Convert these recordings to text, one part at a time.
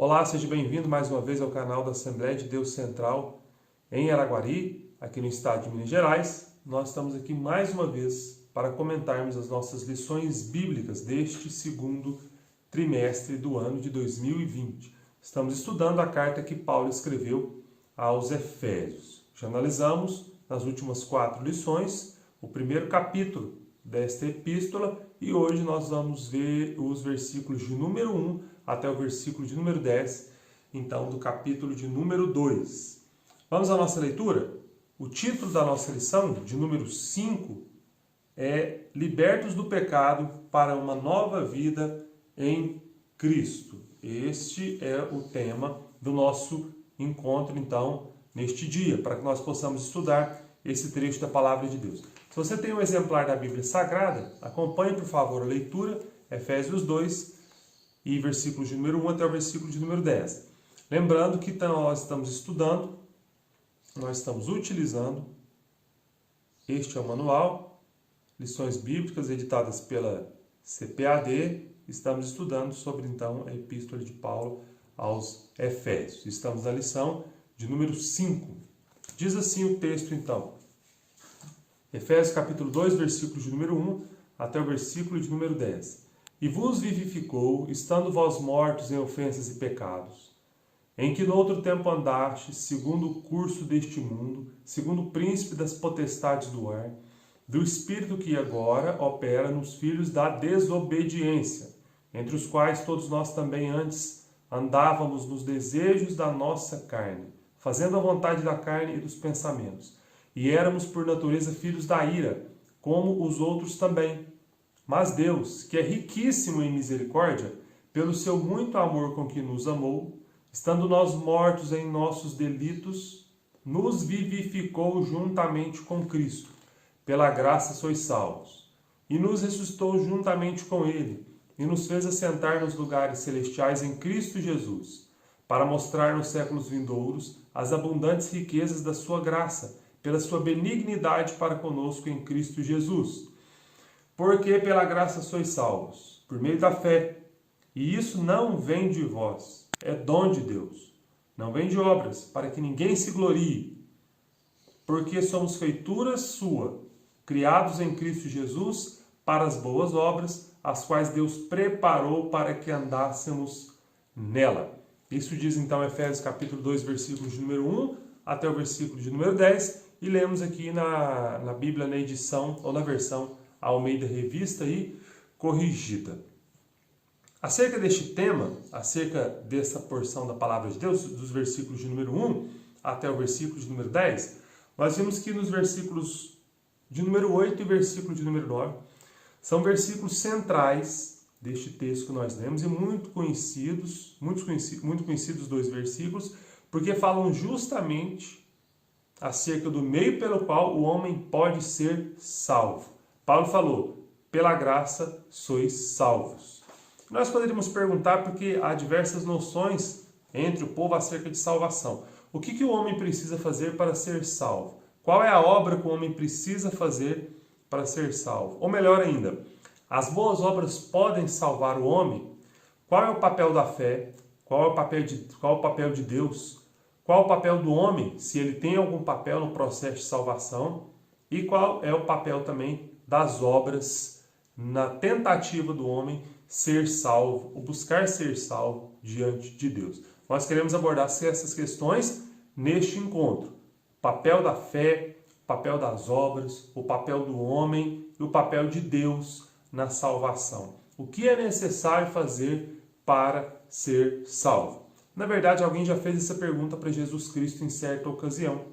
Olá, seja bem-vindo mais uma vez ao canal da Assembleia de Deus Central em Araguari, aqui no estado de Minas Gerais. Nós estamos aqui mais uma vez para comentarmos as nossas lições bíblicas deste segundo trimestre do ano de 2020. Estamos estudando a carta que Paulo escreveu aos Efésios. Já analisamos nas últimas 4 lições o primeiro capítulo desta epístola e hoje nós vamos ver os versículos de número 1 até o versículo de número 10, então do capítulo de número 2. Vamos à nossa leitura? O título da nossa lição, de número 5, é Libertos do Pecado para uma Nova Vida em Cristo. Este é o tema do nosso encontro, então, neste dia, para que nós possamos estudar esse trecho da Palavra de Deus. Se você tem um exemplar da Bíblia Sagrada, acompanhe, por favor, a leitura, Efésios 2, e versículos de número 1 até o versículo de número 10. Lembrando que nós estamos estudando, nós estamos utilizando, este é o manual, lições bíblicas editadas pela CPAD, estamos estudando sobre, então, a epístola de Paulo aos Efésios. Estamos na lição de número 5. Diz assim o texto, então, Efésios capítulo 2, versículos de número 1 até o versículo de número 10. E vos vivificou, estando vós mortos em ofensas e pecados, em que noutro tempo andastes, segundo o curso deste mundo, segundo o príncipe das potestades do ar, do espírito que agora opera nos filhos da desobediência, entre os quais todos nós também antes andávamos nos desejos da nossa carne, fazendo a vontade da carne e dos pensamentos. E éramos por natureza filhos da ira, como os outros também. Mas Deus, que é riquíssimo em misericórdia, pelo seu muito amor com que nos amou, estando nós mortos em nossos delitos, nos vivificou juntamente com Cristo. Pela graça sois salvos. E nos ressuscitou juntamente com Ele, e nos fez assentar nos lugares celestiais em Cristo Jesus, para mostrar nos séculos vindouros as abundantes riquezas da sua graça, pela sua benignidade para conosco em Cristo Jesus. Porque pela graça sois salvos, por meio da fé. E isso não vem de vós, é dom de Deus. Não vem de obras, para que ninguém se glorie. Porque somos feitura sua, criados em Cristo Jesus, para as boas obras, as quais Deus preparou para que andássemos nela. Isso diz então Efésios capítulo 2, versículos de número 1 até o versículo de número 10. E lemos aqui na Bíblia, na edição, ou na versão Almeida Revista e Corrigida. Acerca deste tema, acerca dessa porção da Palavra de Deus, dos versículos de número 1 até o versículo de número 10, nós vimos que nos versículos de número 8 e versículo de número 9, são versículos centrais deste texto que nós lemos e muito conhecidos dois versículos, porque falam justamente acerca do meio pelo qual o homem pode ser salvo. Paulo falou, pela graça sois salvos. Nós poderíamos perguntar porque há diversas noções entre o povo acerca de salvação. O que o homem precisa fazer para ser salvo? Qual é a obra que o homem precisa fazer para ser salvo? Ou melhor ainda, as boas obras podem salvar o homem? Qual é o papel da fé? Qual é o papel de Deus? Qual é o papel do homem, se ele tem algum papel no processo de salvação? E qual é o papel também das obras na tentativa do homem ser salvo, ou buscar ser salvo diante de Deus? Nós queremos abordar essas questões neste encontro. O papel da fé, o papel das obras, o papel do homem e o papel de Deus na salvação. O que é necessário fazer para ser salvo? Na verdade, alguém já fez essa pergunta para Jesus Cristo em certa ocasião.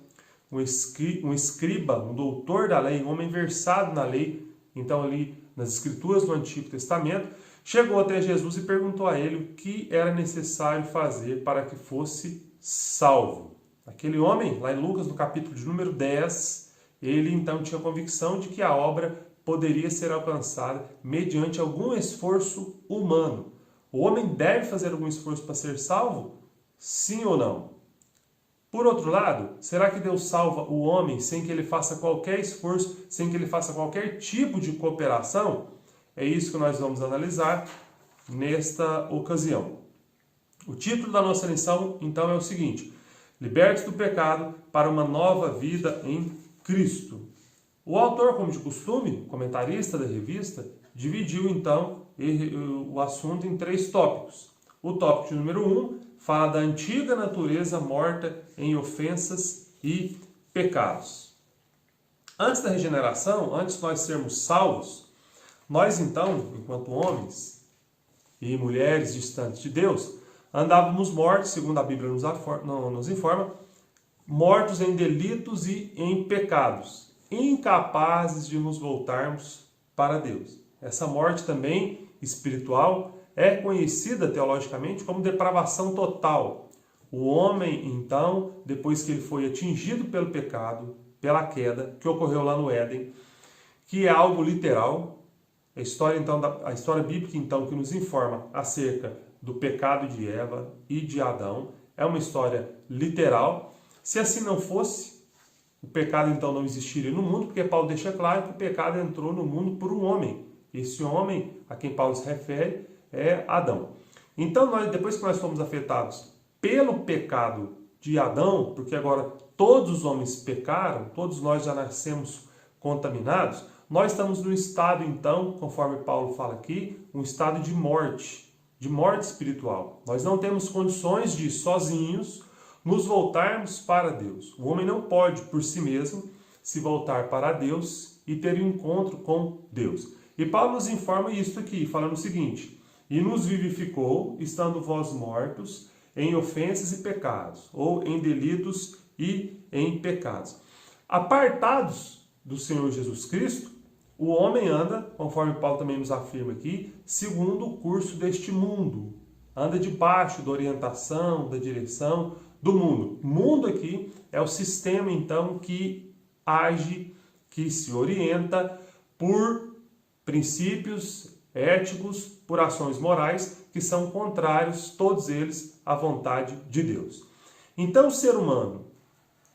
Um escriba, um doutor da lei, um homem versado na lei, então ali nas escrituras do Antigo Testamento, chegou até Jesus e perguntou a ele o que era necessário fazer para que fosse salvo. Aquele homem, lá em Lucas, no capítulo de número 10, ele então tinha convicção de que a obra poderia ser alcançada mediante algum esforço humano. O homem deve fazer algum esforço para ser salvo? Sim ou não? Por outro lado, será que Deus salva o homem sem que ele faça qualquer esforço, sem que ele faça qualquer tipo de cooperação? É isso que nós vamos analisar nesta ocasião. O título da nossa lição, então, é o seguinte: Liberte do pecado para uma nova vida em Cristo. O autor, como de costume, comentarista da revista, dividiu, então, o assunto em 3 tópicos. O tópico número 1 fala da antiga natureza morta em ofensas e pecados. Antes da regeneração, antes de nós sermos salvos, nós, então, enquanto homens e mulheres distantes de Deus, andávamos mortos, segundo a Bíblia nos informa, mortos em delitos e em pecados, incapazes de nos voltarmos para Deus. Essa morte também espiritual é conhecida teologicamente como depravação total. O homem, então, depois que ele foi atingido pelo pecado, pela queda que ocorreu lá no Éden, que é algo literal, a história bíblica, então, que nos informa acerca do pecado de Eva e de Adão, é uma história literal. Se assim não fosse, o pecado então não existiria no mundo, porque Paulo deixa claro que o pecado entrou no mundo por um homem. Esse homem a quem Paulo se refere é Adão. Então, depois que nós fomos afetados pelo pecado de Adão, porque agora todos os homens pecaram, todos nós já nascemos contaminados, nós estamos num estado, então, conforme Paulo fala aqui, um estado de morte espiritual. Nós não temos condições de, sozinhos, nos voltarmos para Deus. O homem não pode, por si mesmo, se voltar para Deus e ter um encontro com Deus. E Paulo nos informa isso aqui, falando o seguinte: e nos vivificou, estando vós mortos, em ofensas e pecados, ou em delitos e em pecados. Apartados do Senhor Jesus Cristo, o homem anda, conforme Paulo também nos afirma aqui, segundo o curso deste mundo. Anda debaixo da orientação, da direção do mundo. Mundo aqui é o sistema, então, que age, que se orienta por princípios éticos, por ações morais, que são contrários, todos eles, à vontade de Deus. Então, o ser humano,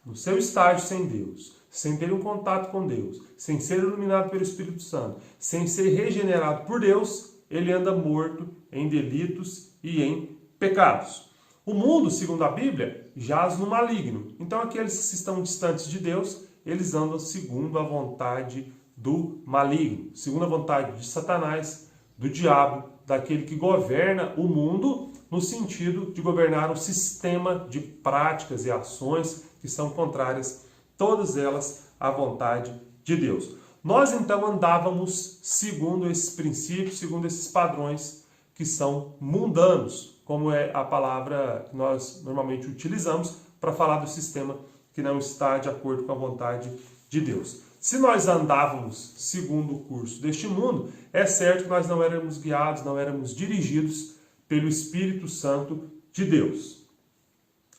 no seu estágio sem Deus, sem ter um contato com Deus, sem ser iluminado pelo Espírito Santo, sem ser regenerado por Deus, ele anda morto em delitos e em pecados. O mundo, segundo a Bíblia, jaz no maligno. Então, aqueles que estão distantes de Deus, eles andam segundo a vontade do maligno, segundo a vontade de Satanás, do diabo, daquele que governa o mundo, no sentido de governar um sistema de práticas e ações que são contrárias, todas elas, à vontade de Deus. Nós, então, andávamos segundo esses princípios, segundo esses padrões que são mundanos, como é a palavra que nós normalmente utilizamos para falar do sistema que não está de acordo com a vontade de Deus. Se nós andávamos segundo o curso deste mundo, é certo que nós não éramos guiados, não éramos dirigidos pelo Espírito Santo de Deus.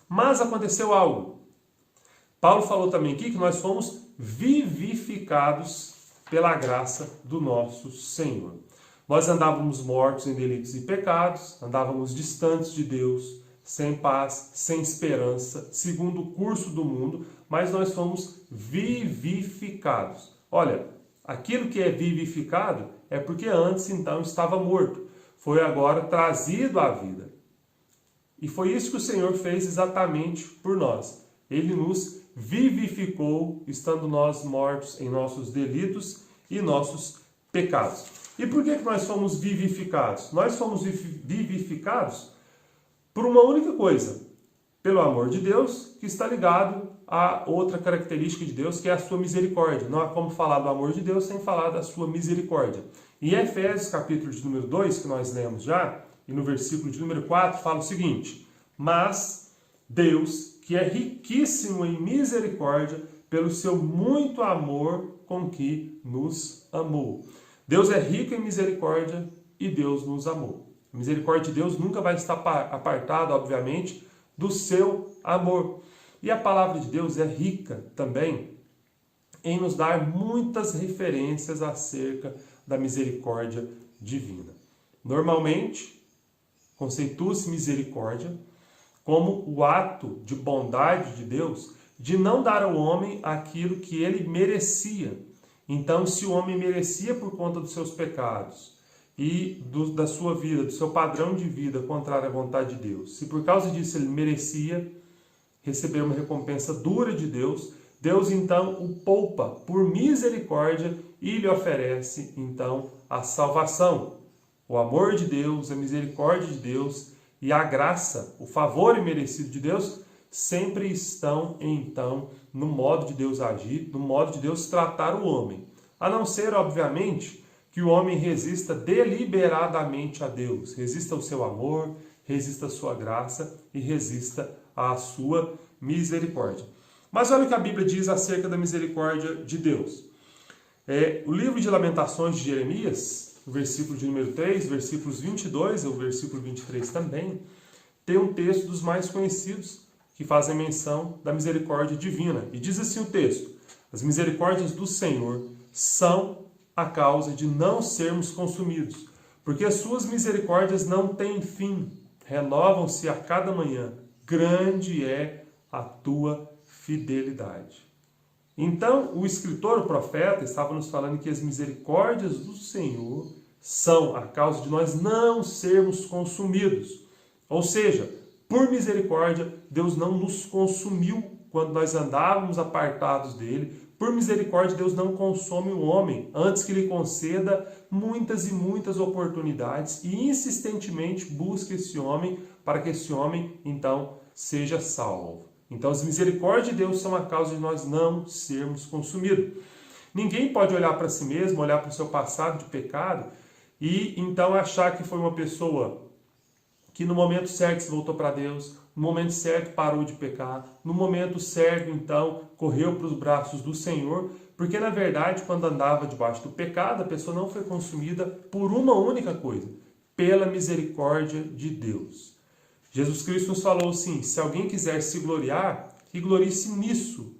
Mas aconteceu algo. Paulo falou também aqui que nós fomos vivificados pela graça do nosso Senhor. Nós andávamos mortos em delitos e pecados, andávamos distantes de Deus, sem paz, sem esperança, segundo o curso do mundo, mas nós fomos vivificados. Olha, aquilo que é vivificado é porque antes, então, estava morto. Foi agora trazido à vida. E foi isso que o Senhor fez exatamente por nós. Ele nos vivificou, estando nós mortos em nossos delitos e nossos pecados. E por que nós fomos vivificados? Nós fomos vivificados por uma única coisa, pelo amor de Deus, que está ligado a outra característica de Deus, que é a sua misericórdia. Não há como falar do amor de Deus sem falar da sua misericórdia. Em Efésios, capítulo de número 2, que nós lemos já, e no versículo de número 4, fala o seguinte: mas Deus, que é riquíssimo em misericórdia, pelo seu muito amor com que nos amou. Deus é rico em misericórdia e Deus nos amou. A misericórdia de Deus nunca vai estar apartada, obviamente, do seu amor. E a palavra de Deus é rica também em nos dar muitas referências acerca da misericórdia divina. Normalmente, conceitua-se misericórdia como o ato de bondade de Deus de não dar ao homem aquilo que ele merecia. Então, se o homem merecia por conta dos seus pecados, da sua vida, do seu padrão de vida contrário à vontade de Deus. Se por causa disso ele merecia receber uma recompensa dura de Deus, Deus então o poupa por misericórdia e lhe oferece então a salvação. O amor de Deus, a misericórdia de Deus e a graça, o favor imerecido de Deus, sempre estão então no modo de Deus agir, no modo de Deus tratar o homem. A não ser, obviamente, que o homem resista deliberadamente a Deus, resista ao seu amor, resista à sua graça e resista à sua misericórdia. Mas olha o que a Bíblia diz acerca da misericórdia de Deus. O livro de Lamentações de Jeremias, o versículo de número 3, versículos 22 e o versículo 23 também, tem um texto dos mais conhecidos que fazem menção da misericórdia divina. E diz assim o texto: as misericórdias do Senhor são a causa de não sermos consumidos, porque as suas misericórdias não têm fim, renovam-se a cada manhã. Grande é a tua fidelidade. Então, o escritor, o profeta, estava nos falando que as misericórdias do Senhor são a causa de nós não sermos consumidos. Ou seja, por misericórdia, Deus não nos consumiu quando nós andávamos apartados dele. Por misericórdia, Deus não consome o homem, antes que lhe conceda muitas e muitas oportunidades e insistentemente busque esse homem para que esse homem, então, seja salvo. Então, as misericórdias de Deus são a causa de nós não sermos consumidos. Ninguém pode olhar para si mesmo, olhar para o seu passado de pecado e então achar que foi uma pessoa que no momento certo se voltou para Deus, no momento certo parou de pecar, no momento certo, então, correu para os braços do Senhor, porque na verdade, quando andava debaixo do pecado, a pessoa não foi consumida por uma única coisa, pela misericórdia de Deus. Jesus Cristo nos falou assim: se alguém quiser se gloriar, que glorie-se nisso,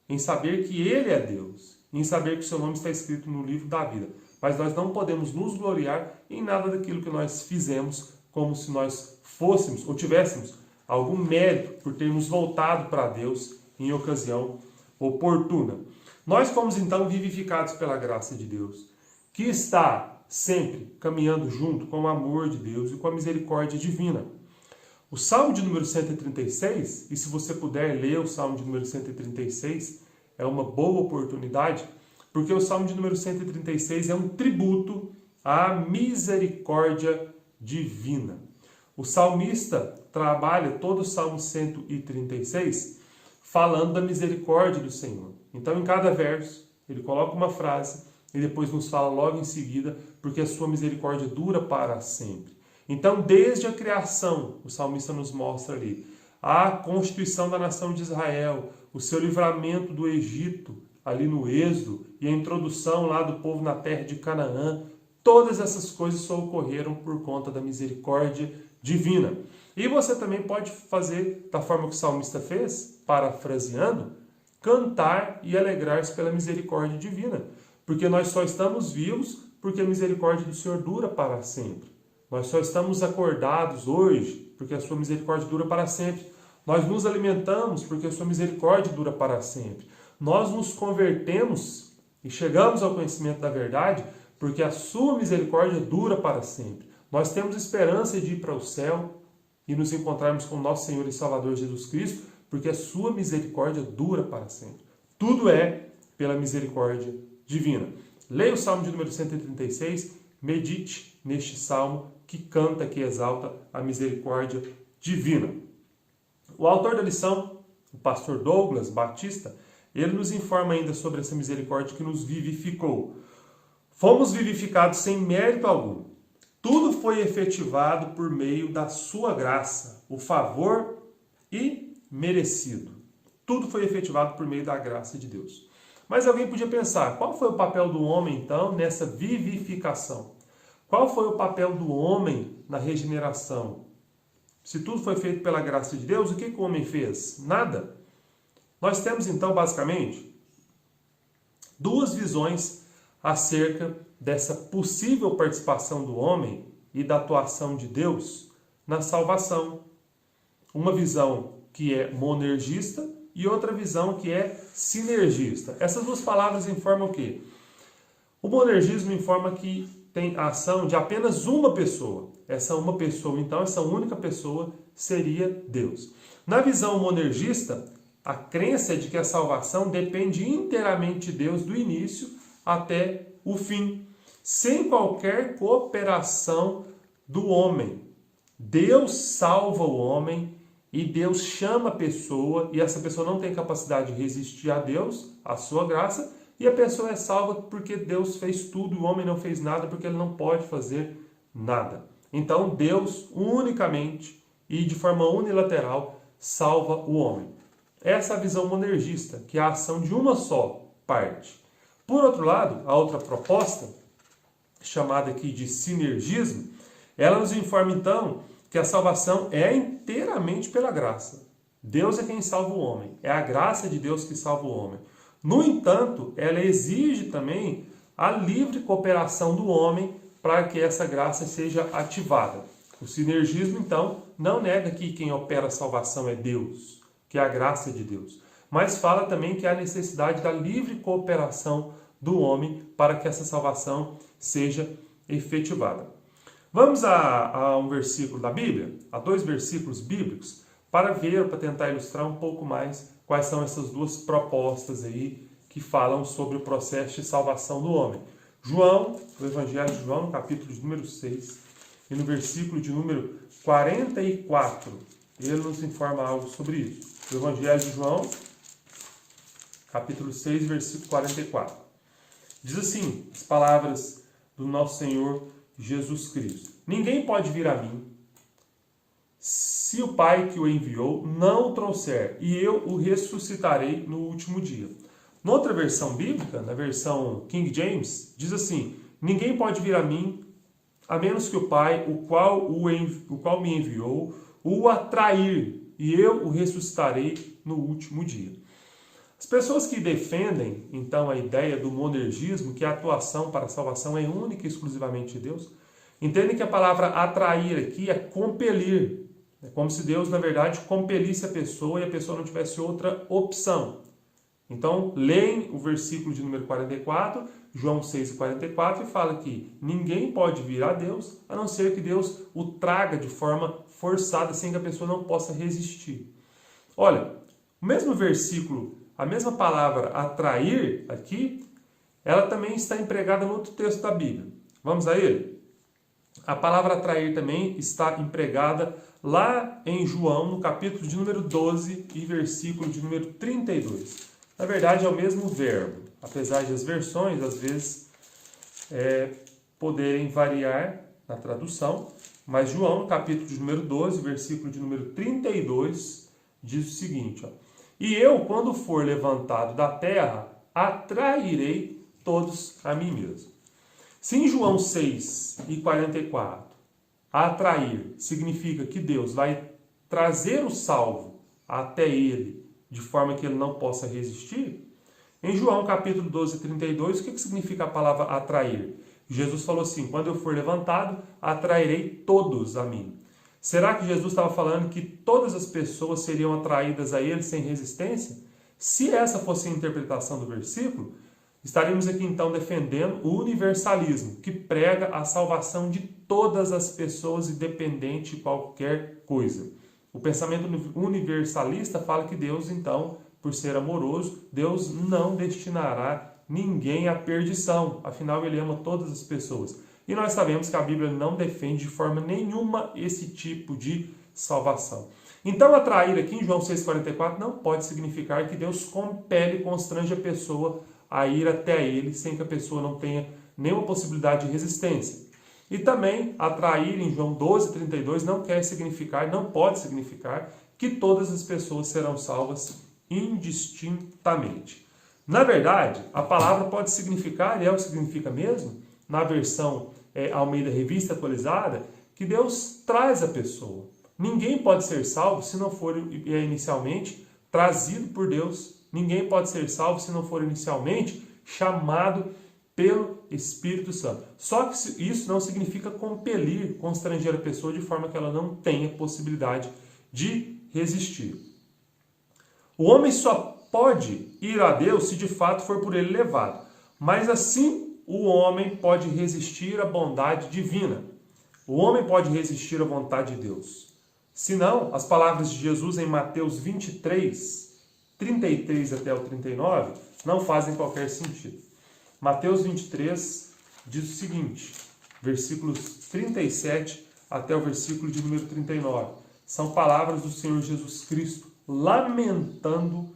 em saber que Ele é Deus, em saber que o seu nome está escrito no livro da vida. Mas nós não podemos nos gloriar em nada daquilo que nós fizemos, como se nós fôssemos ou tivéssemos algum mérito por termos voltado para Deus em ocasião oportuna. Nós fomos então vivificados pela graça de Deus, que está sempre caminhando junto com o amor de Deus e com a misericórdia divina. O Salmo de número 136, e se você puder ler o Salmo de número 136, é uma boa oportunidade, porque o Salmo de número 136 é um tributo à misericórdia divina. O salmista trabalha todo o Salmo 136 falando da misericórdia do Senhor. Então, em cada verso, ele coloca uma frase e depois nos fala logo em seguida, porque a sua misericórdia dura para sempre. Então, desde a criação, o salmista nos mostra ali a constituição da nação de Israel, o seu livramento do Egito, ali no Êxodo, e a introdução lá do povo na terra de Canaã. Todas essas coisas só ocorreram por conta da misericórdia divina. E você também pode fazer da forma que o salmista fez, parafraseando, cantar e alegrar-se pela misericórdia divina. Porque nós só estamos vivos porque a misericórdia do Senhor dura para sempre. Nós só estamos acordados hoje porque a sua misericórdia dura para sempre. Nós nos alimentamos porque a sua misericórdia dura para sempre. Nós nos convertemos e chegamos ao conhecimento da verdade porque a sua misericórdia dura para sempre. Nós temos esperança de ir para o céu e nos encontrarmos com nosso Senhor e Salvador Jesus Cristo, porque a sua misericórdia dura para sempre. Tudo é pela misericórdia divina. Leia o Salmo de número 136, medite neste Salmo que canta, que exalta a misericórdia divina. O autor da lição, o pastor Douglas Batista, ele nos informa ainda sobre essa misericórdia que nos vivificou. Fomos vivificados sem mérito algum. Tudo foi efetivado por meio da sua graça, o favor e merecido. Tudo foi efetivado por meio da graça de Deus. Mas alguém podia pensar, qual foi o papel do homem, então, nessa vivificação? Qual foi o papel do homem na regeneração? Se tudo foi feito pela graça de Deus, o que o homem fez? Nada. Nós temos, então, basicamente, duas visões acerca dessa possível participação do homem e da atuação de Deus na salvação. Uma visão que é monergista e outra visão que é sinergista. Essas duas palavras informam o quê? O monergismo informa que tem a ação de apenas uma pessoa. Essa uma pessoa, então, essa única pessoa seria Deus. Na visão monergista, a crença é de que a salvação depende inteiramente de Deus do início até o fim, sem qualquer cooperação do homem. Deus salva o homem e Deus chama a pessoa, e essa pessoa não tem capacidade de resistir a Deus, a sua graça, e a pessoa é salva porque Deus fez tudo, o homem não fez nada porque ele não pode fazer nada. Então Deus unicamente e de forma unilateral salva o homem. Essa é a visão monergista, que é a ação de uma só parte. Por outro lado, a outra proposta, chamada aqui de sinergismo, ela nos informa então que a salvação é inteiramente pela graça. Deus é quem salva o homem, é a graça de Deus que salva o homem. No entanto, ela exige também a livre cooperação do homem para que essa graça seja ativada. O sinergismo, então, não nega que quem opera a salvação é Deus, que é a graça de Deus, mas fala também que há necessidade da livre cooperação do homem para que essa salvação seja efetivada. Vamos a um versículo da Bíblia, a 2 versículos bíblicos, para tentar ilustrar um pouco mais quais são essas duas propostas aí que falam sobre o processo de salvação do homem. João, o Evangelho de João, no capítulo de número 6, e no versículo de número 44, ele nos informa algo sobre isso. O Evangelho de João, capítulo 6, versículo 44. Diz assim, as palavras do nosso Senhor Jesus Cristo: ninguém pode vir a mim se o Pai que o enviou não o trouxer, e eu o ressuscitarei no último dia. Noutra versão bíblica, na versão King James, diz assim: ninguém pode vir a mim a menos que o Pai, o qual me enviou, o atrair, e eu o ressuscitarei no último dia. As pessoas que defendem, então, a ideia do monergismo, que a atuação para a salvação é única e exclusivamente de Deus, entendem que a palavra atrair aqui é compelir. É como se Deus, na verdade, compelisse a pessoa e a pessoa não tivesse outra opção. Então, leem o versículo de número 44, João 6,44, e fala que ninguém pode vir a Deus, a não ser que Deus o traga de forma forçada, sem que a pessoa não possa resistir. Olha, o mesmo versículo, a mesma palavra atrair aqui, ela também está empregada no outro texto da Bíblia. Vamos a ele? A palavra atrair também está empregada lá em João, no capítulo de número 12 e versículo de número 32. Na verdade, é o mesmo verbo, apesar de as versões, às vezes, poderem variar na tradução, mas João, no capítulo de número 12, versículo de número 32, diz o seguinte: e eu, quando for levantado da terra, atrairei todos a mim mesmo. Se em João 6,44, atrair significa que Deus vai trazer o salvo até ele, de forma que ele não possa resistir, em João capítulo 12, 32, o que significa a palavra atrair? Jesus falou assim: quando eu for levantado, atrairei todos a mim. Será que Jesus estava falando que todas as pessoas seriam atraídas a ele sem resistência? Se essa fosse a interpretação do versículo, estaríamos aqui então defendendo o universalismo, que prega a salvação de todas as pessoas, independente de qualquer coisa. O pensamento universalista fala que Deus, então, por ser amoroso, Deus não destinará ninguém à perdição. Afinal, ele ama todas as pessoas. E nós sabemos que a Bíblia não defende de forma nenhuma esse tipo de salvação. Então, atrair aqui em João 6,44 não pode significar que Deus compele e constrange a pessoa a ir até ele, sem que a pessoa não tenha nenhuma possibilidade de resistência. E também, atrair em João 12,32 não quer significar, não pode significar, que todas as pessoas serão salvas indistintamente. Na verdade, a palavra pode significar, e é o que significa mesmo, na versão Almeida Revista Atualizada, que Deus traz a pessoa. Ninguém pode ser salvo se não for inicialmente trazido por Deus. Ninguém pode ser salvo se não for inicialmente chamado pelo Espírito Santo. Só que isso não significa compelir, constranger a pessoa de forma que ela não tenha possibilidade de resistir. O homem só pode ir a Deus se de fato for por ele levado. Mas assim o homem pode resistir à bondade divina. O homem pode resistir à vontade de Deus. Senão, as palavras de Jesus em Mateus 23, 33 até o 39, não fazem qualquer sentido. Mateus 23 diz o seguinte, versículos 37 até o versículo de número 39. São palavras do Senhor Jesus Cristo, lamentando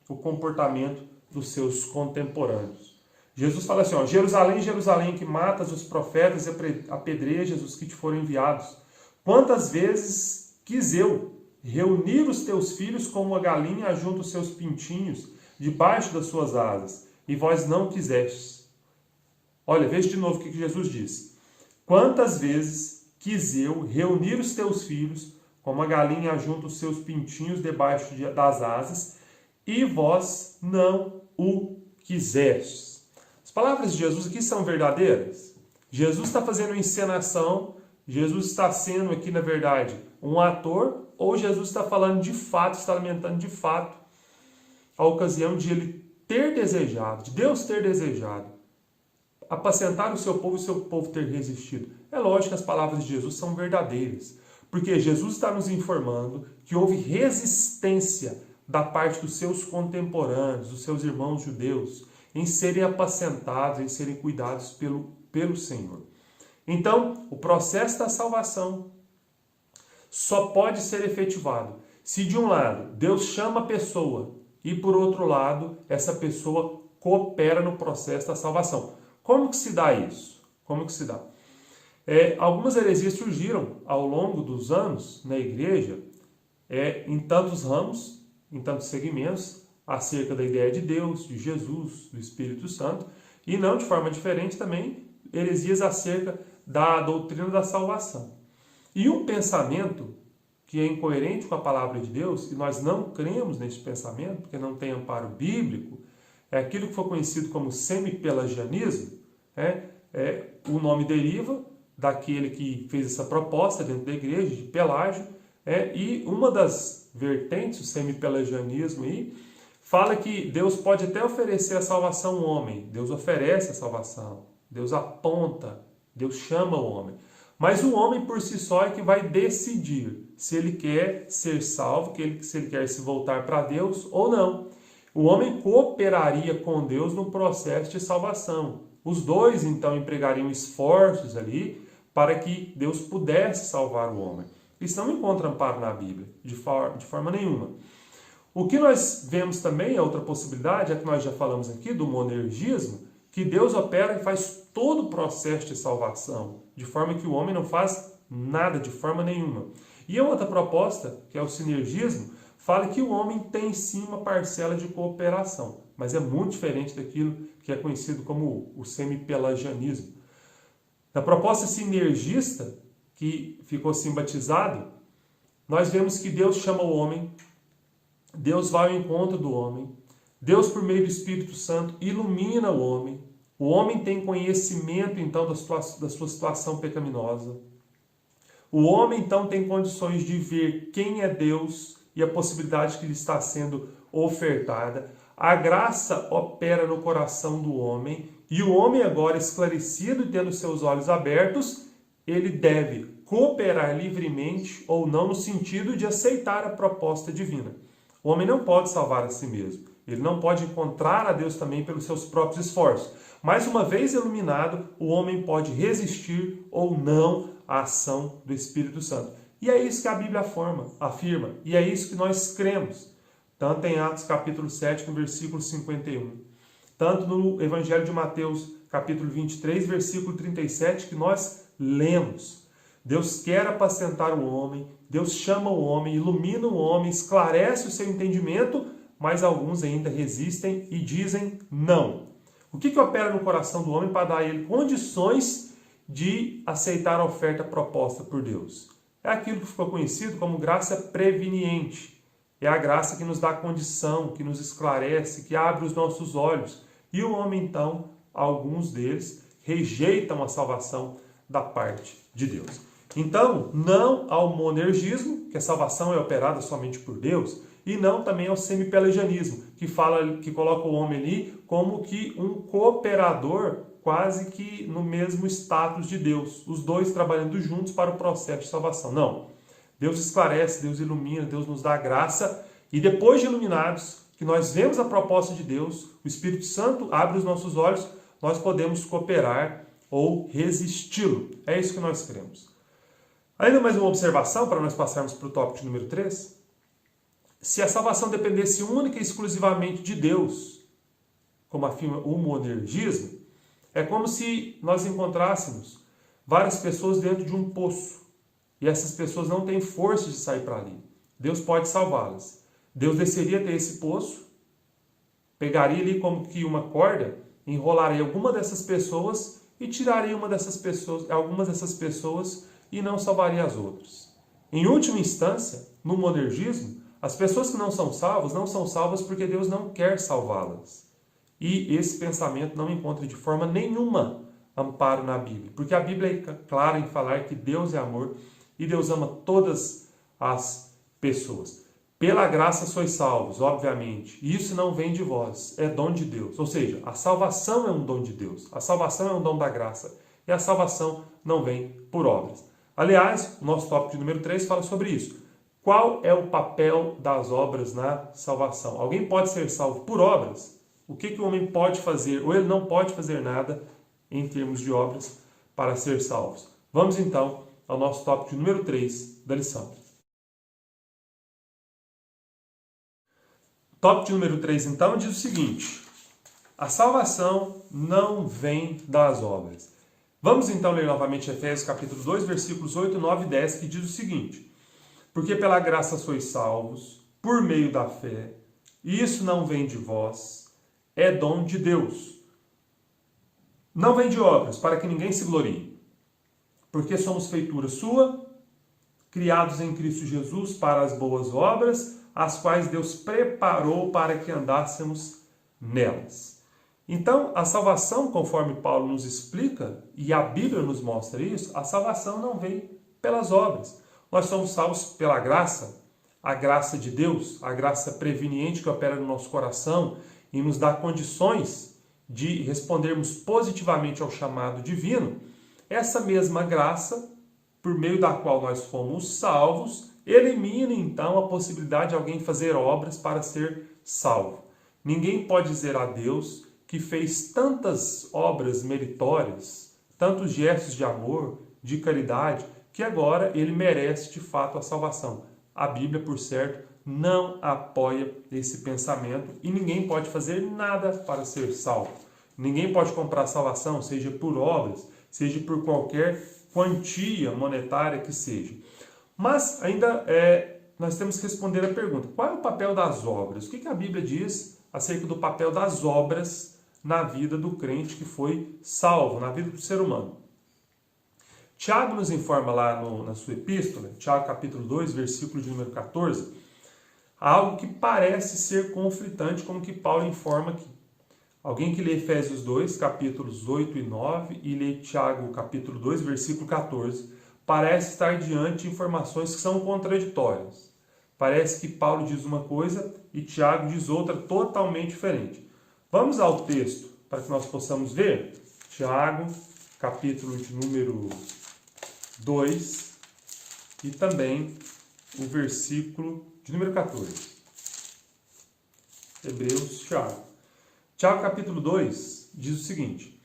o comportamento dos seus contemporâneos. Jesus fala assim, Jerusalém, Jerusalém, que matas os profetas e apedrejas os que te foram enviados. Quantas vezes quis eu reunir os teus filhos como a galinha ajunta os seus pintinhos debaixo das suas asas, e vós não quisestes. Olha, veja de novo o que Jesus diz. Quantas vezes quis eu reunir os teus filhos como a galinha ajunta os seus pintinhos debaixo das asas, e vós não o quisestes. As palavras de Jesus aqui são verdadeiras? Jesus está fazendo uma encenação, Jesus está sendo aqui, na verdade, um ator, ou Jesus está falando de fato, está lamentando de fato a ocasião de ele ter desejado, de Deus ter desejado, apacentar o seu povo e o seu povo ter resistido. É lógico que as palavras de Jesus são verdadeiras, porque Jesus está nos informando que houve resistência da parte dos seus contemporâneos, dos seus irmãos judeus, em serem apacentados, em serem cuidados pelo Senhor. Então, o processo da salvação só pode ser efetivado se, de um lado, Deus chama a pessoa e, por outro lado, essa pessoa coopera no processo da salvação. Como que se dá isso? Como que se dá? Algumas heresias surgiram ao longo dos anos na igreja, em tantos ramos, em tantos segmentos, acerca da ideia de Deus, de Jesus, do Espírito Santo, e não de forma diferente também, heresias acerca da doutrina da salvação. E um pensamento que é incoerente com a palavra de Deus, e nós não cremos nesse pensamento, porque não tem amparo bíblico, é aquilo que foi conhecido como semi-pelagianismo. O nome deriva daquele que fez essa proposta dentro da igreja, de Pelágio, e uma das vertentes, o semi-pelagianismo aí, fala que Deus pode até oferecer a salvação ao homem. Deus oferece a salvação. Deus aponta. Deus chama o homem. Mas o homem por si só é que vai decidir se ele quer ser salvo, se ele quer se voltar para Deus ou não. O homem cooperaria com Deus no processo de salvação. Os dois, então, empregariam esforços ali para que Deus pudesse salvar o homem. Isso não encontra amparo na Bíblia, de forma nenhuma. O que nós vemos também, a outra possibilidade, é que nós já falamos aqui, do monergismo, que Deus opera e faz todo o processo de salvação, de forma que o homem não faz nada, de forma nenhuma. E a outra proposta, que é o sinergismo, fala que o homem tem sim uma parcela de cooperação, mas é muito diferente daquilo que é conhecido como o semi-pelagianismo. Na proposta sinergista, que ficou assim batizado, nós vemos que Deus chama o homem, Deus vai ao encontro do homem, Deus, por meio do Espírito Santo, ilumina o homem tem conhecimento, então, da sua situação pecaminosa. O homem, então, tem condições de ver quem é Deus e a possibilidade que lhe está sendo ofertada. A graça opera no coração do homem e o homem, agora esclarecido e tendo seus olhos abertos, ele deve cooperar livremente ou não no sentido de aceitar a proposta divina. O homem não pode salvar a si mesmo. Ele não pode encontrar a Deus também pelos seus próprios esforços. Mas uma vez iluminado, o homem pode resistir ou não à ação do Espírito Santo. E é isso que a Bíblia afirma. E é isso que nós cremos. Tanto em Atos capítulo 7, no versículo 51. Tanto no Evangelho de Mateus capítulo 23, versículo 37, que nós lemos. Deus quer apacentar o homem, Deus chama o homem, ilumina o homem, esclarece o seu entendimento, mas alguns ainda resistem e dizem não. O que opera no coração do homem para dar a ele condições de aceitar a oferta proposta por Deus? É aquilo que ficou conhecido como graça preveniente. É a graça que nos dá condição, que nos esclarece, que abre os nossos olhos. E o homem, então, alguns deles, rejeitam a salvação da parte de Deus. Então, não ao monergismo, que a salvação é operada somente por Deus, e não também ao semipelagianismo, que coloca o homem ali como que um cooperador quase que no mesmo status de Deus, os dois trabalhando juntos para o processo de salvação. Não. Deus esclarece, Deus ilumina, Deus nos dá graça, e depois de iluminados, que nós vemos a proposta de Deus, o Espírito Santo abre os nossos olhos, nós podemos cooperar ou resisti-lo. É isso que nós queremos. Ainda mais uma observação para nós passarmos para o tópico número 3. Se a salvação dependesse única e exclusivamente de Deus, como afirma o monergismo, é como se nós encontrássemos várias pessoas dentro de um poço e essas pessoas não têm força de sair para ali. Deus pode salvá-las. Deus desceria até esse poço, pegaria ali como que uma corda, enrolaria alguma dessas pessoas e tiraria algumas dessas pessoas e não salvaria as outras. Em última instância, no monergismo, as pessoas que não são salvas porque Deus não quer salvá-las. E esse pensamento não encontra de forma nenhuma amparo na Bíblia. Porque a Bíblia é clara em falar que Deus é amor e Deus ama todas as pessoas. Pela graça sois salvos, obviamente. E isso não vem de vós, é dom de Deus. Ou seja, a salvação é um dom de Deus. A salvação é um dom da graça. E a salvação não vem por obras. Aliás, o nosso tópico número 3 fala sobre isso. Qual é o papel das obras na salvação? Alguém pode ser salvo por obras? O que o homem pode fazer? Ou ele não pode fazer nada em termos de obras para ser salvos? Vamos então ao nosso tópico número 3 da lição. Tópico número 3, então, diz o seguinte: a salvação não vem das obras. Vamos então ler novamente Efésios capítulo 2, versículos 8, 9 e 10, que diz o seguinte: porque pela graça sois salvos, por meio da fé, e isso não vem de vós, é dom de Deus. Não vem de obras, para que ninguém se glorie. Porque somos feitura sua, criados em Cristo Jesus para as boas obras, as quais Deus preparou para que andássemos nelas. Então, a salvação, conforme Paulo nos explica, e a Bíblia nos mostra isso, a salvação não vem pelas obras. Nós somos salvos pela graça, a graça de Deus, a graça preveniente que opera no nosso coração e nos dá condições de respondermos positivamente ao chamado divino. Essa mesma graça, por meio da qual nós fomos salvos, elimina então a possibilidade de alguém fazer obras para ser salvo. Ninguém pode dizer a Deus que fez tantas obras meritórias, tantos gestos de amor, de caridade, que agora ele merece de fato a salvação. A Bíblia, por certo, não apoia esse pensamento e ninguém pode fazer nada para ser salvo. Ninguém pode comprar salvação, seja por obras, seja por qualquer quantia monetária que seja. Mas ainda nós temos que responder a pergunta: qual é o papel das obras? O que a Bíblia diz acerca do papel das obras na vida do crente que foi salvo, na vida do ser humano? Tiago nos informa lá na sua epístola, Tiago capítulo 2, versículo de número 14, algo que parece ser conflitante, como que Paulo informa aqui. Alguém que lê Efésios 2, capítulos 8 e 9, e lê Tiago capítulo 2, versículo 14, parece estar diante de informações que são contraditórias. Parece que Paulo diz uma coisa e Tiago diz outra totalmente diferente. Vamos ao texto para que nós possamos ver. Tiago, capítulo de número 2 e também o versículo de número 14. Hebreus, Tiago. Tiago, capítulo 2, diz o seguinte,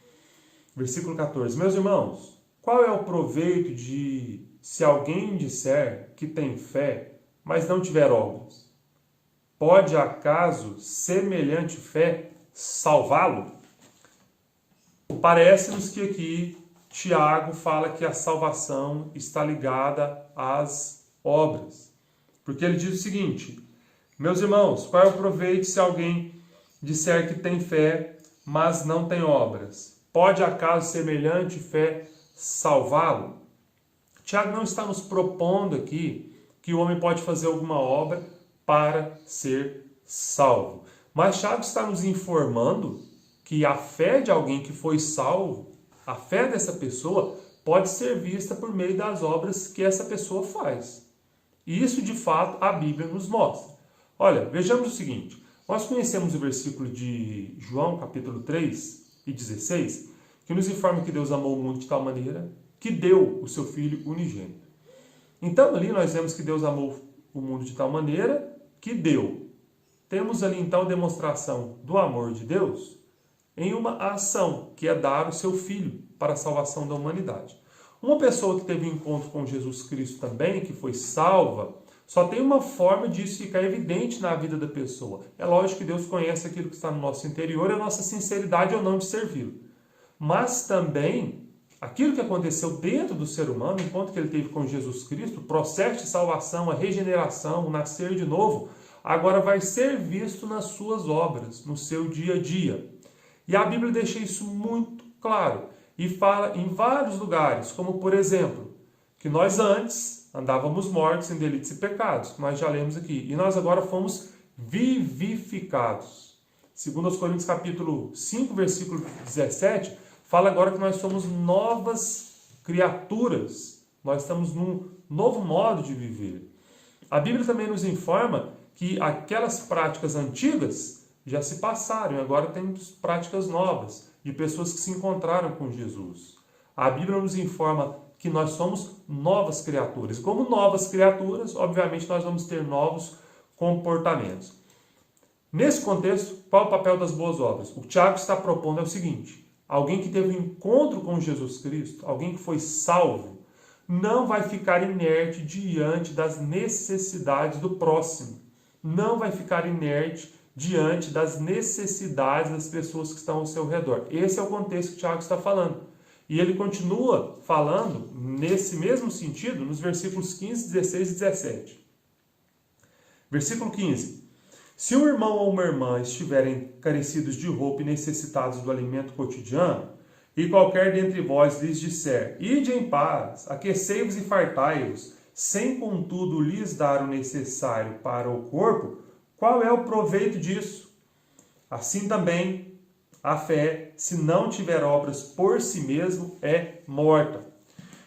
versículo 14. Meus irmãos, qual é o proveito de se alguém disser que tem fé, mas não tiver obras? Pode acaso semelhante fé salvá-lo? Parece-nos que aqui Tiago fala que a salvação está ligada às obras. Porque ele diz o seguinte: meus irmãos, qual é o proveito se alguém disser que tem fé, mas não tem obras? Pode acaso semelhante fé salvá-lo? Tiago não está nos propondo aqui que o homem pode fazer alguma obra para ser salvo. Mas Tiago está nos informando que a fé de alguém que foi salvo, a fé dessa pessoa, pode ser vista por meio das obras que essa pessoa faz. E isso, de fato, a Bíblia nos mostra. Olha, vejamos o seguinte. Nós conhecemos o versículo de João, capítulo 3 e 16, que nos informa que Deus amou o mundo de tal maneira que deu o seu Filho unigênito. Então, ali nós vemos que Deus amou o mundo de tal maneira que deu. Temos ali, então, a demonstração do amor de Deus em uma ação, que é dar o seu Filho para a salvação da humanidade. Uma pessoa que teve um encontro com Jesus Cristo também, que foi salva, só tem uma forma disso ficar evidente na vida da pessoa. É lógico que Deus conhece aquilo que está no nosso interior, a nossa sinceridade ou não de servi-lo. Mas também, aquilo que aconteceu dentro do ser humano, enquanto que ele teve com Jesus Cristo, o processo de salvação, a regeneração, o nascer de novo, agora vai ser visto nas suas obras, no seu dia a dia. E a Bíblia deixa isso muito claro. E fala em vários lugares, como por exemplo, que nós antes andávamos mortos em delitos e pecados, que nós já lemos aqui, e nós agora fomos vivificados. Segundo aos Coríntios capítulo 5, versículo 17, fala agora que nós somos novas criaturas, nós estamos num novo modo de viver. A Bíblia também nos informa que aquelas práticas antigas já se passaram, e agora temos práticas novas, de pessoas que se encontraram com Jesus. A Bíblia nos informa que nós somos novas criaturas. Como novas criaturas, obviamente nós vamos ter novos comportamentos. Nesse contexto, qual é o papel das boas obras? O Tiago está propondo é o seguinte: alguém que teve um encontro com Jesus Cristo, alguém que foi salvo, não vai ficar inerte diante das necessidades do próximo. Não vai ficar inerte diante das necessidades das pessoas que estão ao seu redor. Esse é o contexto que o Tiago está falando. E ele continua falando nesse mesmo sentido nos versículos 15, 16 e 17. Versículo 15. Se um irmão ou uma irmã estiverem carecidos de roupa e necessitados do alimento cotidiano, e qualquer dentre vós lhes disser: ide em paz, aquecei-vos e fartai-vos, sem contudo lhes dar o necessário para o corpo, qual é o proveito disso? Assim também, a fé, se não tiver obras por si mesmo, é morta.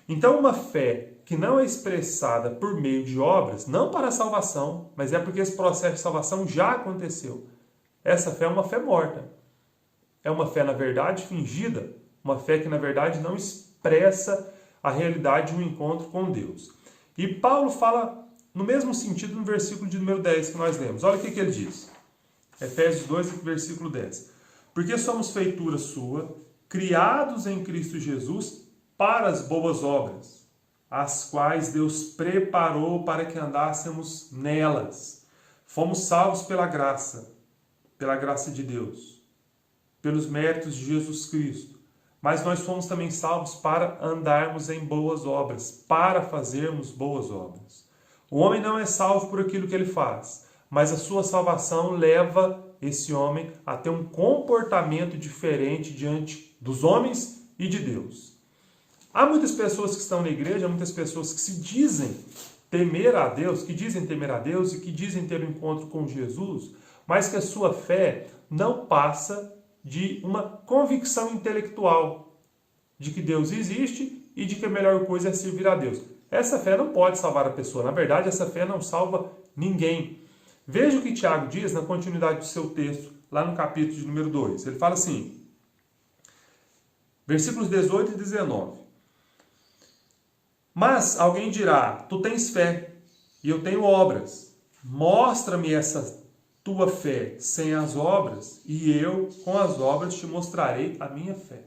Então, uma fé que não é expressada por meio de obras, não para a salvação, mas é porque esse processo de salvação já aconteceu. Essa fé é uma fé morta. É uma fé, na verdade, fingida. Uma fé que, na verdade, não expressa a realidade de um encontro com Deus. E Paulo fala no mesmo sentido no versículo de número 10 que nós lemos. Olha o que ele diz. Efésios 2, versículo 10. Porque somos feitura sua, criados em Cristo Jesus para as boas obras, as quais Deus preparou para que andássemos nelas. Fomos salvos pela graça de Deus, pelos méritos de Jesus Cristo. Mas nós fomos também salvos para andarmos em boas obras, para fazermos boas obras. O homem não é salvo por aquilo que ele faz, mas a sua salvação leva esse homem a ter um comportamento diferente diante dos homens e de Deus. Há muitas pessoas que estão na igreja, muitas pessoas que se dizem temer a Deus, que dizem temer a Deus e que dizem ter um encontro com Jesus, mas que a sua fé não passa de uma convicção intelectual de que Deus existe e de que a melhor coisa é servir a Deus. Essa fé não pode salvar a pessoa. Na verdade, essa fé não salva ninguém. Veja o que Tiago diz na continuidade do seu texto, lá no capítulo de número 2. Ele fala assim, versículos 18 e 19. Mas alguém dirá: tu tens fé e eu tenho obras. Mostra-me essa tua fé sem as obras, e eu, com as obras, te mostrarei a minha fé.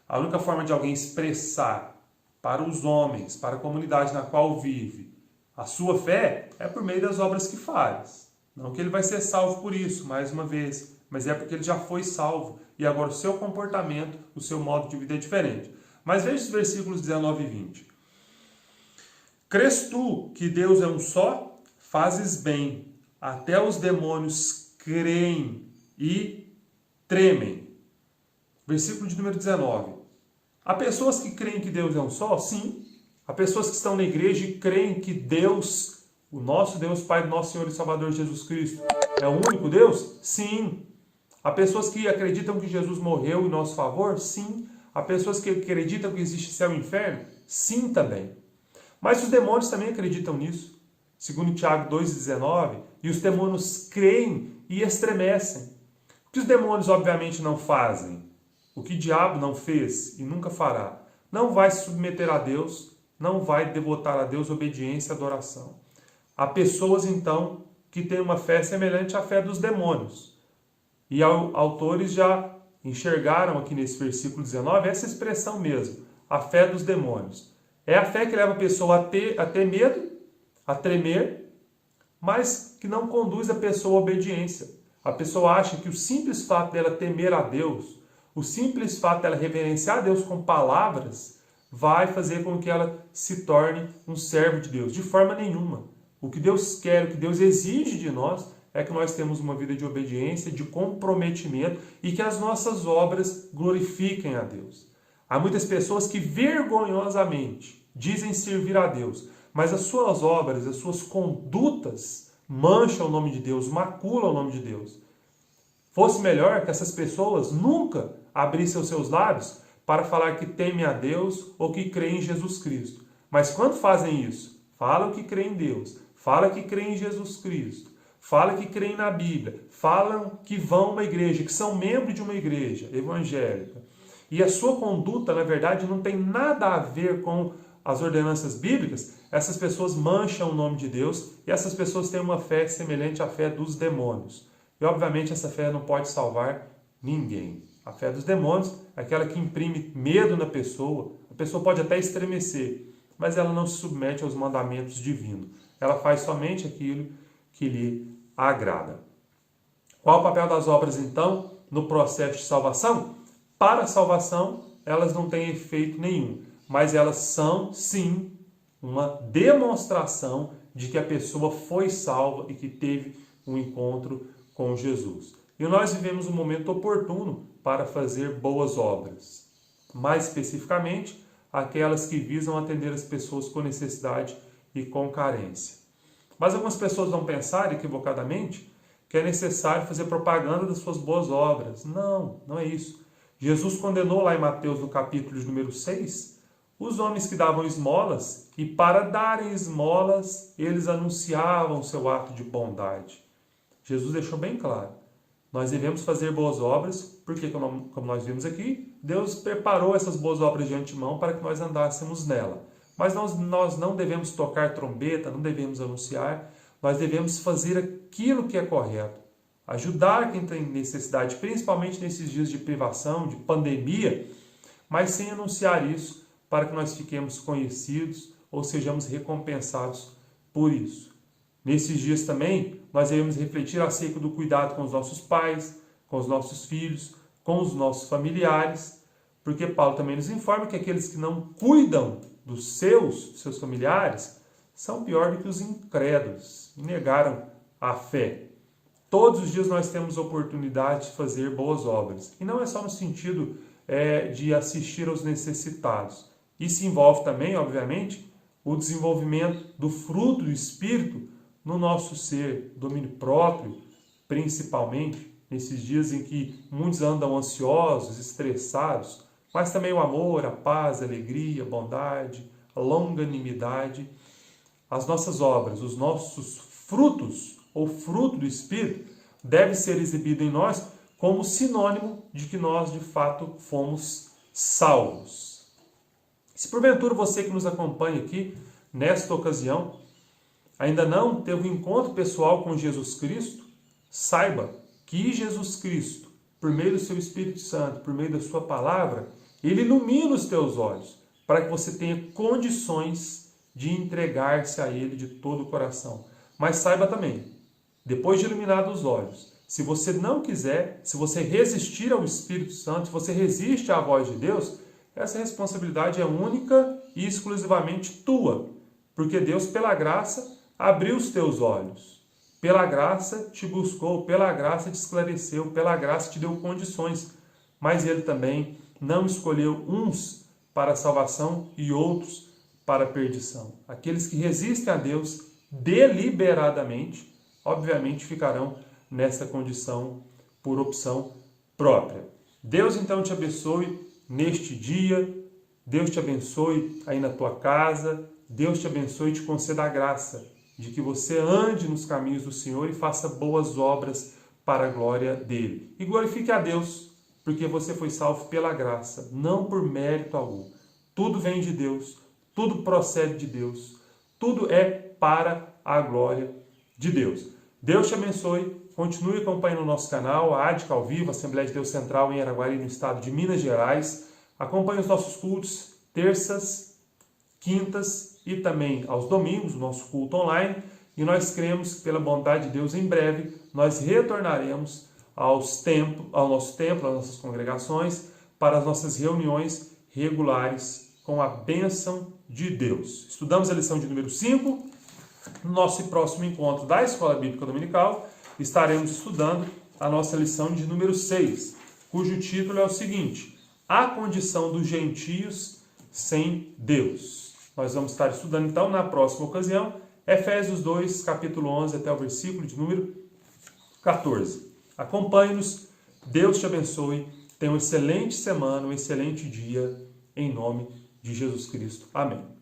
A única forma de alguém expressar para os homens, para a comunidade na qual vive, a sua fé é por meio das obras que faz. Não que ele vai ser salvo por isso, mais uma vez, mas é porque ele já foi salvo e agora o seu comportamento, o seu modo de vida é diferente. Mas veja os versículos 19 e 20. Crês tu que Deus é um só? Fazes bem. Até os demônios creem e tremem. Versículo de número 19. Há pessoas que creem que Deus é um só? Sim. Há pessoas que estão na igreja e creem que Deus, o nosso Deus, Pai do nosso Senhor e Salvador Jesus Cristo, é o único Deus? Sim. Há pessoas que acreditam que Jesus morreu em nosso favor? Sim. Há pessoas que acreditam que existe céu e inferno? Sim, também. Mas os demônios também acreditam nisso. Segundo Tiago 2,19, e os demônios creem e estremecem. O que os demônios obviamente não fazem? O que o diabo não fez e nunca fará? Não vai se submeter a Deus, não vai devotar a Deus obediência e adoração. Há pessoas, então, que têm uma fé semelhante à fé dos demônios. E autores já enxergaram aqui nesse versículo 19 essa expressão mesmo, a fé dos demônios. É a fé que leva a pessoa a ter medo, a tremer, mas que não conduz a pessoa à obediência. A pessoa acha que o simples fato dela temer a Deus, o simples fato dela reverenciar a Deus com palavras, vai fazer com que ela se torne um servo de Deus. De forma nenhuma. O que Deus quer, o que Deus exige de nós, é que nós temos uma vida de obediência, de comprometimento e que as nossas obras glorifiquem a Deus. Há muitas pessoas que vergonhosamente dizem servir a Deus, mas as suas obras, as suas condutas mancham o nome de Deus, maculam o nome de Deus. Fosse melhor que essas pessoas nunca abrissem os seus lábios para falar que temem a Deus ou que creem em Jesus Cristo. Mas quando fazem isso, falam que creem em Deus, falam que creem em Jesus Cristo, falam que creem na Bíblia, falam que vão a uma igreja, que são membros de uma igreja evangélica. E a sua conduta, na verdade, não tem nada a ver com as ordenanças bíblicas. Essas pessoas mancham o nome de Deus e essas pessoas têm uma fé semelhante à fé dos demônios. E, obviamente, essa fé não pode salvar ninguém. A fé dos demônios é aquela que imprime medo na pessoa. A pessoa pode até estremecer, mas ela não se submete aos mandamentos divinos. Ela faz somente aquilo que lhe agrada. Qual o papel das obras, então, no processo de salvação? Para a salvação, elas não têm efeito nenhum, mas elas são, sim, uma demonstração de que a pessoa foi salva e que teve um encontro com Jesus. E nós vivemos um momento oportuno para fazer boas obras. Mais especificamente, aquelas que visam atender as pessoas com necessidade e com carência. Mas algumas pessoas vão pensar, equivocadamente, que é necessário fazer propaganda das suas boas obras. Não, não é isso. Jesus condenou lá em Mateus, no capítulo de número 6, os homens que davam esmolas, e para darem esmolas, eles anunciavam o seu ato de bondade. Jesus deixou bem claro, nós devemos fazer boas obras, porque, como nós vimos aqui, Deus preparou essas boas obras de antemão para que nós andássemos nela. Mas nós não devemos tocar trombeta, não devemos anunciar, nós devemos fazer aquilo que é correto. Ajudar quem tem necessidade, principalmente nesses dias de privação, de pandemia, mas sem anunciar isso, para que nós fiquemos conhecidos ou sejamos recompensados por isso. Nesses dias também, nós devemos refletir acerca do cuidado com os nossos pais, com os nossos filhos, com os nossos familiares, porque Paulo também nos informa que aqueles que não cuidam dos seus familiares são pior do que os incrédulos, negaram a fé. Todos os dias nós temos oportunidade de fazer boas obras. E não é só no sentido de assistir aos necessitados. Isso envolve também, obviamente, o desenvolvimento do fruto do Espírito no nosso ser, domínio próprio, principalmente nesses dias em que muitos andam ansiosos, estressados, mas também o amor, a paz, a alegria, a bondade, a longanimidade. As nossas obras, os nossos frutos, ou fruto do Espírito, deve ser exibido em nós como sinônimo de que nós, de fato, fomos salvos. Se porventura você que nos acompanha aqui, nesta ocasião, ainda não teve um encontro pessoal com Jesus Cristo, saiba que Jesus Cristo, por meio do seu Espírito Santo, por meio da sua palavra, ele ilumina os teus olhos, para que você tenha condições de entregar-se a ele de todo o coração. Mas saiba também, depois de iluminados os olhos, se você não quiser, se você resistir ao Espírito Santo, se você resiste à voz de Deus, essa responsabilidade é única e exclusivamente tua. Porque Deus, pela graça, abriu os teus olhos. Pela graça te buscou, pela graça te esclareceu, pela graça te deu condições. Mas Ele também não escolheu uns para a salvação e outros para a perdição. Aqueles que resistem a Deus deliberadamente, obviamente ficarão nessa condição por opção própria. Deus então te abençoe neste dia, Deus te abençoe aí na tua casa. Deus te abençoe e te conceda a graça de que você ande nos caminhos do Senhor e faça boas obras para a glória dele. E glorifique a Deus, porque você foi salvo pela graça, não por mérito algum. Tudo vem de Deus, tudo procede de Deus, tudo é para a glória de Deus. Deus te abençoe, continue acompanhando o nosso canal, a ADCA ao vivo, Assembleia de Deus Central em Araguari, no estado de Minas Gerais. Acompanhe os nossos cultos, terças, quintas e também aos domingos, o nosso culto online. E nós cremos que, pela bondade de Deus, em breve nós retornaremos ao nosso templo, às nossas congregações, para as nossas reuniões regulares com a bênção de Deus. Estudamos a lição de número 5. No nosso próximo encontro da Escola Bíblica Dominical, estaremos estudando a nossa lição de número 6, cujo título é o seguinte: A condição dos gentios sem Deus. Nós vamos estar estudando então na próxima ocasião Efésios 2, capítulo 11 até o versículo de número 14. Acompanhe-nos, Deus te abençoe, tenha uma excelente semana, um excelente dia, em nome de Jesus Cristo. Amém.